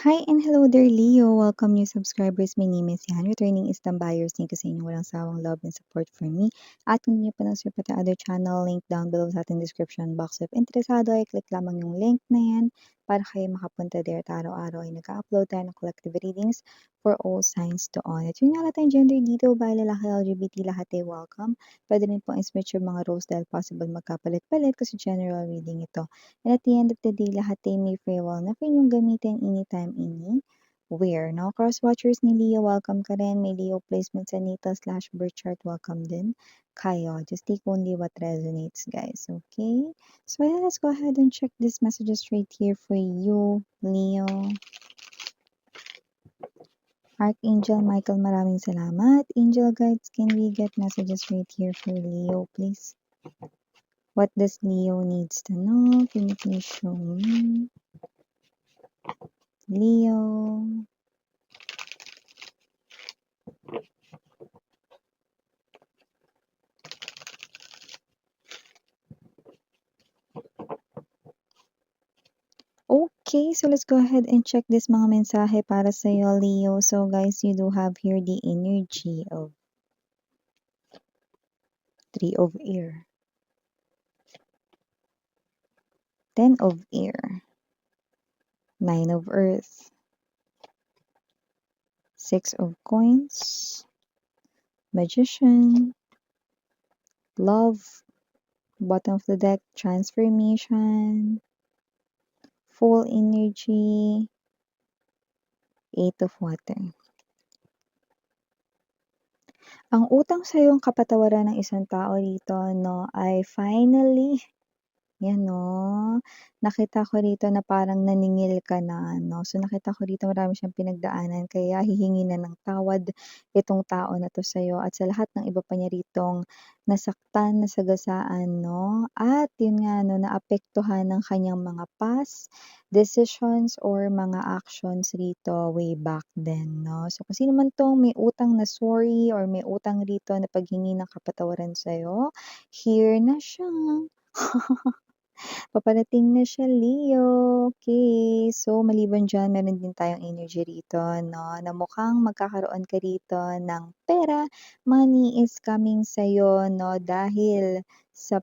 Hi and hello there, Leo. Welcome new subscribers. My name is Yan. Returning is buyers. Thank you sa inyong walang sawang love and support for me. At kung hindi nyo pa nag-subscribe sa other channel, link down below sa ating description box. If interesado ay click lamang yung link na yan para kayo makapunta there. At araw-araw ay nag-upload tayo ng collective readings for all signs to all. At yun nga lahat ang gender dito, by lalaki, LGBT, lahat ay welcome. Pwede rin po i-switch yung mga roles dahil possible magkapalit-palit kasi general reading ito. And at the end of the day, lahat ay may free will na pwede yung gamitin anytime, anywhere. No? Cross-watchers ni Leo, welcome ka rin. May Leo placement sa natal/birth chart, welcome din kayo. Just take only what resonates, guys. Okay? So yeah, let's go ahead and check these messages right here for you, Leo. Archangel Michael, maraming salamat. Angel guides, can we get messages right here for Leo, please? What does Leo needs to know? Can you please show me? Leo. Okay, so let's go ahead and check this mga mensahe para sa'yo, Leo. So guys, you do have here the energy of Three of Air, Ten of Air, Nine of Earth, Six of Coins, Magician, Love, bottom of the deck, Transformation, Full Energy, Eight of Water. Ang utang sa iyong kapatawaran ng isang tao dito, no, ay finally, yan, no, nakita ko rito na parang naningil ka na, no. So, nakita ko rito marami siyang pinagdaanan kaya hihingi na ng tawad itong tao na 'to sa'yo at sa lahat ng iba pa niya ritong nasaktan, nasagasaan, no. At yun nga, no, naapektuhan ng kanyang mga past decisions or mga actions rito way back then, no. So, kung sino man 'tong may utang na sorry or may utang rito na paghingi ng kapatawaran sa'yo, here na siya. Paparating na siya, Leo. Okay. So, maliban diyan, meron din tayong energy rito, no, na mukhang magkakaroon ka rito ng pera. Money is coming sa'yo, no, dahil sa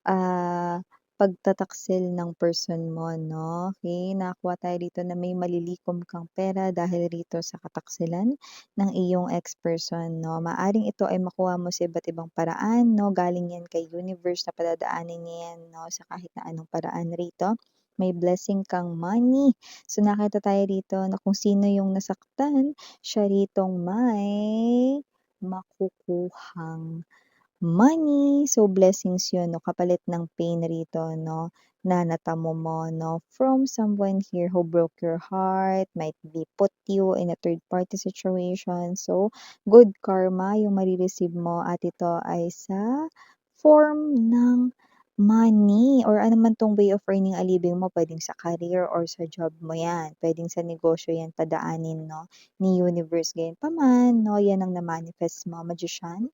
ah, pagtataksil ng person mo, no. Okay. Nakakuha tayo dito na may malilikom kang pera dahil rito sa kataksilan ng iyong ex-person, no. Maaring ito ay makuha mo sa iba't ibang paraan, no. Galing yan kay universe na padadaanin niya yan, no, sa kahit na anong paraan rito. May blessing kang money. So, nakita tayo rito na kung sino yung nasaktan, siya ritong may makukuhang money. So, blessings yun, no, kapalit ng pain rito, no, na natamo mo, no, from someone here who broke your heart, might be put you in a third party situation. So, good karma yung marireceive mo at ito ay sa form ng money or ano man tong way of earning a living mo, pwedeng sa career or sa job mo yan, pwedeng sa negosyo yan padaanin, no, ni universe. Gayon pa man, no, yan ang na-manifest mo, Magician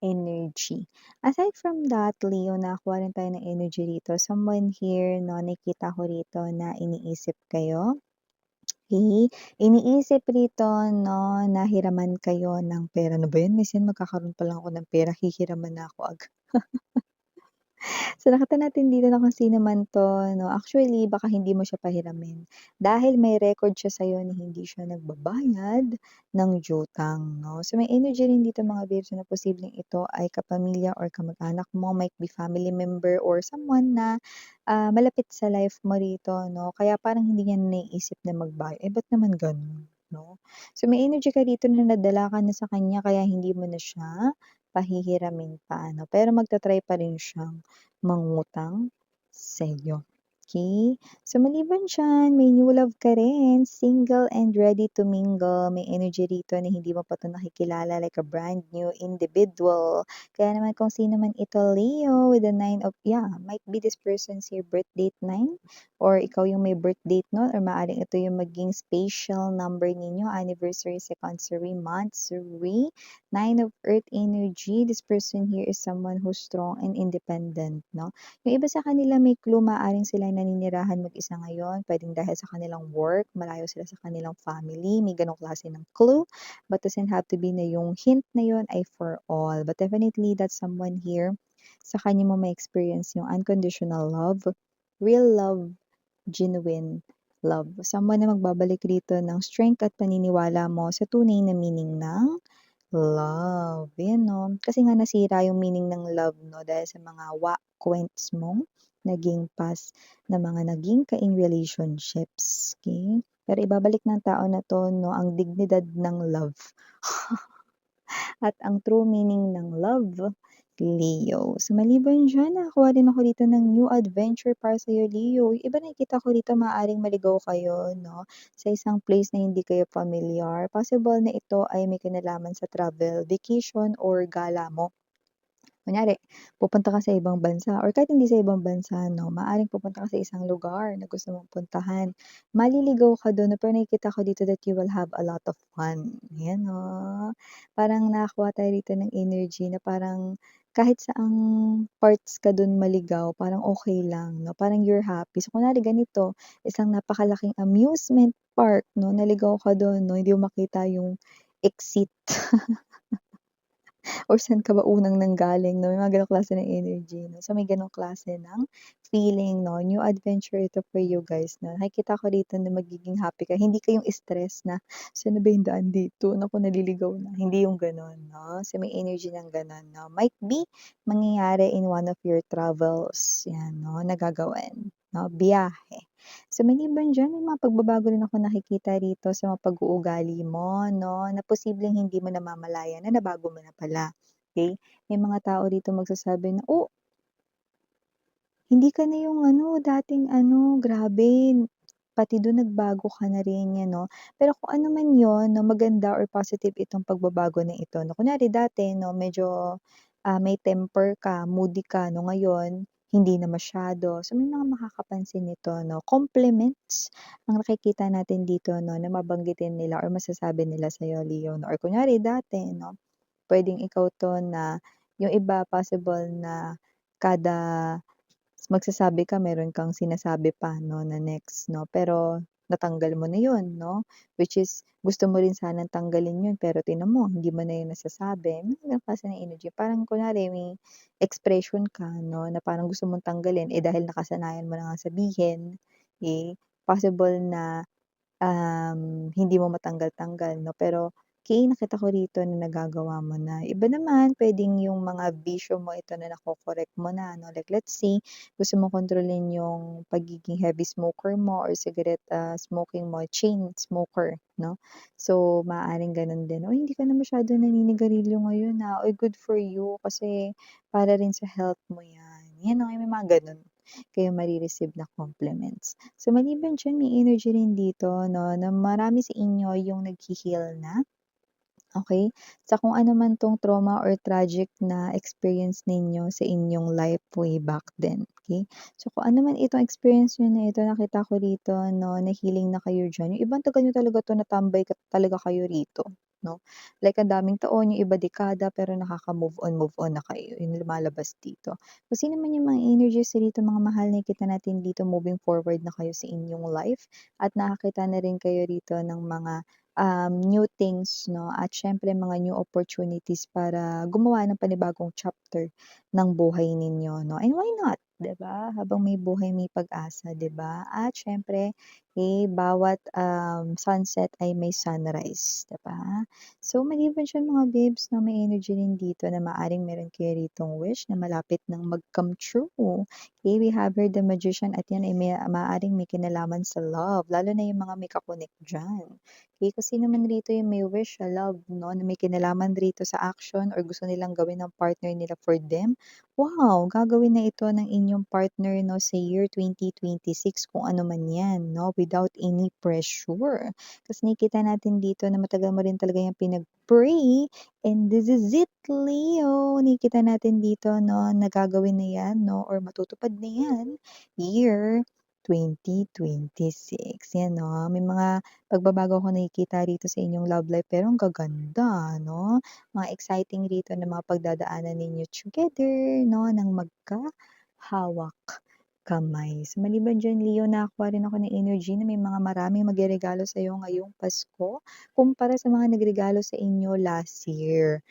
energy. Aside from that, Leo, nakakuha rin tayo ng energy rito. Someone here, no, nakita ko rito na iniisip kayo. Okay? Iniisip rito, no, na hiraman kayo ng pera. Ano ba yun? Minsan magkakaroon pa lang ako ng pera, hihiraman na ako agad. So, nakita natin dito na kung sino man 'to, 'no. Actually, baka hindi mo siya pahiramin dahil may record siya sa'yo na hindi siya nagbabayad ng utang, 'no. So, may energy rin dito mga Virgo na posibleng ito ay kapamilya or kamag-anak mo, might be family member or someone na, malapit sa life mo rito, 'no. Kaya parang hindi niya naiisip na magbayad, eh, ba't naman gano'n, 'no. So, may energy ka dito na nadala ka na sa kanya kaya hindi mo na siya pahihiramin pa, 'no. Pero magta-try pa rin siyang mangutang sa'yo, okey? So, maliban diyan, may new love ka rin, single and ready to mingle. May energy rito na hindi mo pa 'to nakikilala like a brand new individual. Kaya naman kung sino man ito, Leo, with the 9 of might be this person's your birth date 9 or ikaw yung may birth date nun or maaaring ito yung maging special number ninyo, anniversary, secondary, monthsary. 9 of Earth energy, this person here is someone who's strong and independent, no? Yung iba sa kanila may clue, maaaring sila naninirahan mag-isa ngayon, puwedeng dahil sa kanilang work, malayo sila sa kanilang family, may gano'ng klase ng clue, but doesn't have to be na yung hint na yun ay for all. But definitely that someone here, sa kanya mo ma-experience yung unconditional love, real love, genuine love. Someone na magbabalik rito ng strength at paniniwala mo sa tunay na meaning ng love, 'yan 'no. Kasi nga nasira yung meaning ng love 'no, dahil sa mga kwents mong naging past na mga naging ka-in relationships, okey? Pero ibabalik ng tao na 'to 'no, ang dignidad ng love at ang true meaning ng love, Leo. So maliban diyan nakakuha din ako dito ng new adventure para sa'yo, Leo. Yung iba nakikita ko dito maaaring maligaw kayo 'no, sa isang place na hindi kayo familiar. Possible na ito ay may kinalaman sa travel, vacation or gala mo. Kunyari, pupunta ka sa ibang bansa or kahit hindi sa ibang bansa 'no, maaaring pupunta ka sa isang lugar na gusto mong puntahan. Maliligaw ka dun pero nakikita ko dito that you will have a lot of fun, ayan 'no. Parang nakakuha tayo dito ng energy na parang kahit saang parts ka dun maligaw parang okey lang 'no, parang you're happy. So kunwari ganito, isang napakalaking amusement park 'no, naligaw ka dun 'no, hindi mo makita yung exit. Or saan ka ba unang nanggaling 'no, may mga gano'ng klase ng energy 'no. So, may gano'ng klase ng feeling 'no, new adventure ito for you guys 'no. Nakikita ko dito na magiging happy ka, hindi kayong stress na, "Saan na ba yung daan dito? Naku, naliligaw na." Hindi yung gano'n 'no. So, may energy ng gano'n 'no. Might be mangyayari in one of your travels, 'yan 'no, na gagawin 'no, biyahe. So, maliban diyan may mga pagbabago rin ako nakikita rito sa mga pag-uugali mo 'no, na posibleng hindi mo namamalayan na nabago mo na pala, okey? May mga tao rito magsasabi na, "Oh, hindi ka na yung ano, dating ano, grabe, pati dun nagbago ka na rin." 'Yan 'no. Pero kung ano man yun 'no, maganda or positive itong pagbabago na ito 'no. Kunyari dati 'no, medyo, may temper ka, moody ka 'no, ngayon hindi na masyado. So, may mga makakapansin nito 'no. Compliments ang nakikita natin dito 'no, na babanggitin nila or masasabi nila sa'yo, Leo 'no. Or kunyari dati 'no, puwedeng ikaw 'to na yung iba possible na kada magsasabi ka meron kang sinasabi pa 'no na next 'no, pero natanggal mo na 'yun 'no, which is gusto mo rin sanang tanggalin 'yun pero tignan mo hindi mo na 'yun nasasabi, mga gano'ng klase ng energy. Parang kunwari may expression ka 'no na parang gusto mong tanggalin, eh, dahil nakasanayan mo na ngang sabihin, eh, possible na hindi mo matanggal-tanggal 'no, pero nakita ko rito na nagagawa mo na. Iba naman puwedeng yung mga bisyo mo ito na nako-correct mo na 'no, like let's say gusto mong kontrolin yung pagiging heavy smoker mo or cigarette, smoking mo, chain smoker 'no. So, maaaring gano'n din, "Uy, hindi ka na masyadong naninigarilyo ngayon, Uy, good for you kasi para rin sa health mo 'yan." 'Yan 'no, may mga gano'n kayong mare-receive na compliments. So maliban diyan may energy rin dito 'no, na marami sa inyo yung naghi-heal na, okey? Sa kung ano man 'tong trauma or tragic na experience ninyo sa inyong life way back then, okey? So kung ano man itong experience niyo na ito, nakita ko rito 'no, na healing na kayo diyan. Yung iba ang tagal niyo talaga 'to natambay talaga kayo rito 'no. Like ang daming taon, yung iba dekada, pero move on na kayo, yung lumalabas dito. Kung sino man yung mga energies dito mga mahal, nakikita natin dito moving forward na kayo sa inyong life at nakakita na rin kayo rito ng mga new things 'no, at siyempre mga new opportunities para gumawa ng panibagong chapter ng buhay ninyo 'no, and why not, 'di ba? Habang may buhay may pag-asa, 'di ba? At siyempre, bawat, sunset ay may sunrise, 'di ba? So maliban diyan mga babes 'no, may energy rin dito na maaaring meron kayo ritong wish na malapit ng mag-come true. Okay, we have here the magician at 'yan ay maaaring may kinalaman sa love, lalo na yung mga may ka-connect diyan. Okay, kasi naman rito yung may wish sa love 'no, na may kinalaman rito sa action or gusto nilang gawin ng partner nila for them. Wow, gagawin na ito ng inyong partner 'no, sa year 2026 kung ano man 'yan 'no, without any pressure. Kasi nakikita natin dito na matagal mo rin talaga yang pinag-pray and this is it, Leo. Nakikita natin dito 'no, na gagawin na 'yan 'no or matutupad na 'yan year 2026. 'Yan 'no, may mga pagbabago akong nakikita rito sa inyong love life pero ang gaganda 'no. Mga exciting rito na mga pagdadaanan ninyo together 'no, ng magkahawak. kamay. So, maliban diyan Leo, nakakuha rin ako ng energy na may mga maraming magreregalo sa'yo ngayong Pasko, kumpara sa mga nagregalo sa inyo last year.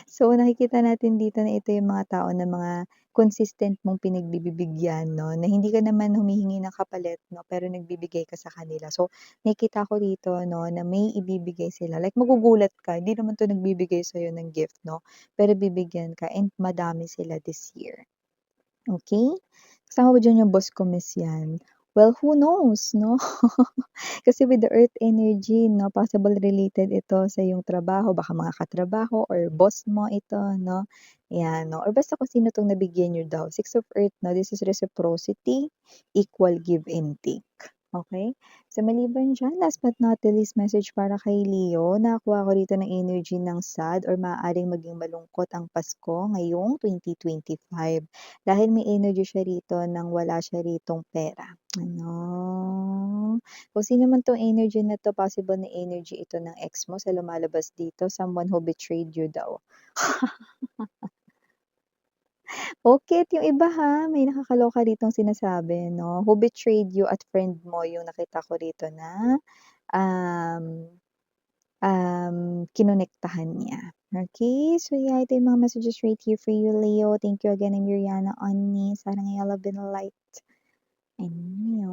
So, nakikita natin dito na ito yung mga tao na mga consistent mong pinagbibigyan 'no, na hindi ka naman humihingi ng kapalit 'no, pero nagbibigay ka sa kanila. So, nakikita ko dito 'no, na may ibibigay sila, like magugulat ka, hindi naman 'to nagbibigay sa'yo ng gift 'no, pero bibigyan ka and madami sila this year. Okey? Kasama ba diyan yung boss ko, miss 'yan? Well, who knows 'no? Kasi with the earth energy 'no, possible related ito sa iyong trabaho, baka mga katrabaho or boss mo ito 'no, 'yan 'no, or basta kung sino 'tong nabigyan niyo daw. Six of Earth 'no, this is reciprocity, equal give and take, okey? So maliban diyan, last but not the least message para kay Leo, nakakuha ko rito ng energy ng sad or maaaring maging malungkot ang Pasko ngayong 2025. Dahil may energy siya rito ng wala siya ritong pera, ano. Kung sino man 'tong energy na 'to, possible na energy ito ng ex mo sa lumalabas dito, someone who betrayed you daw. Okey yung iba ha, may nakakaloka ditong sinasabi 'no, who betrayed you at friend mo yung nakita ko rito na, um, kinonektahan niya. Okay, so yeah, ito yung mga messages right here for you, Leo. Thank you again, I'm Miriana on me. Sana ngayong love and light. Ayun.